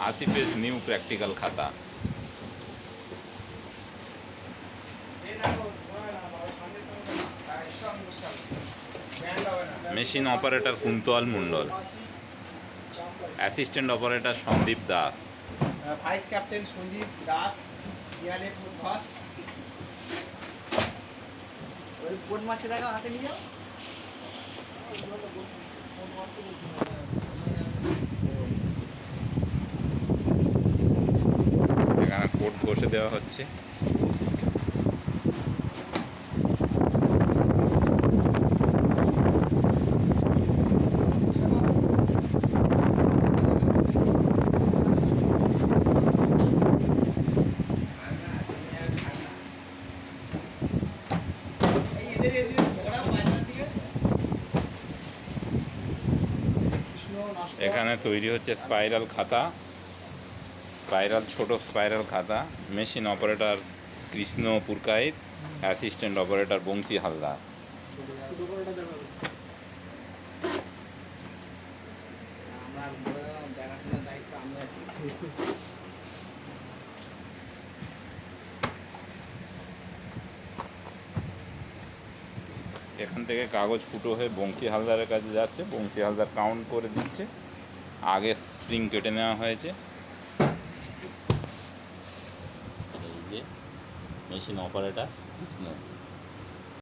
80 page new practical খাতা। Machine operator Kuntal Mondal, assistant operator Sandip Das, vice captain Sandip Das, দেয়ালে ঘোষ। ওই কোন মাছে দেখা হাতে নিয়ে যাও। এখানে কোট ঘষে দেওয়া হচ্ছে। এখানে তৈরি হচ্ছে স্পাইরাল খাতা, স্পাইরাল ছোট স্পাইরাল খাতা। Machine operator Krishna Purkait, assistant operator Bangshi Haldar. দেখাশোনার দায়িত্ব আমি আছি। এখান থেকে কাগজ ফুটো হয়ে বংশী হালদারের কাছে যাচ্ছে। বংশী হালদার কাউন্ট করে দিচ্ছে। আগে স্প্রিং কেটে নেওয়া হয়েছে। এই যে মেশিন অপারেটর কৃষ্ণ।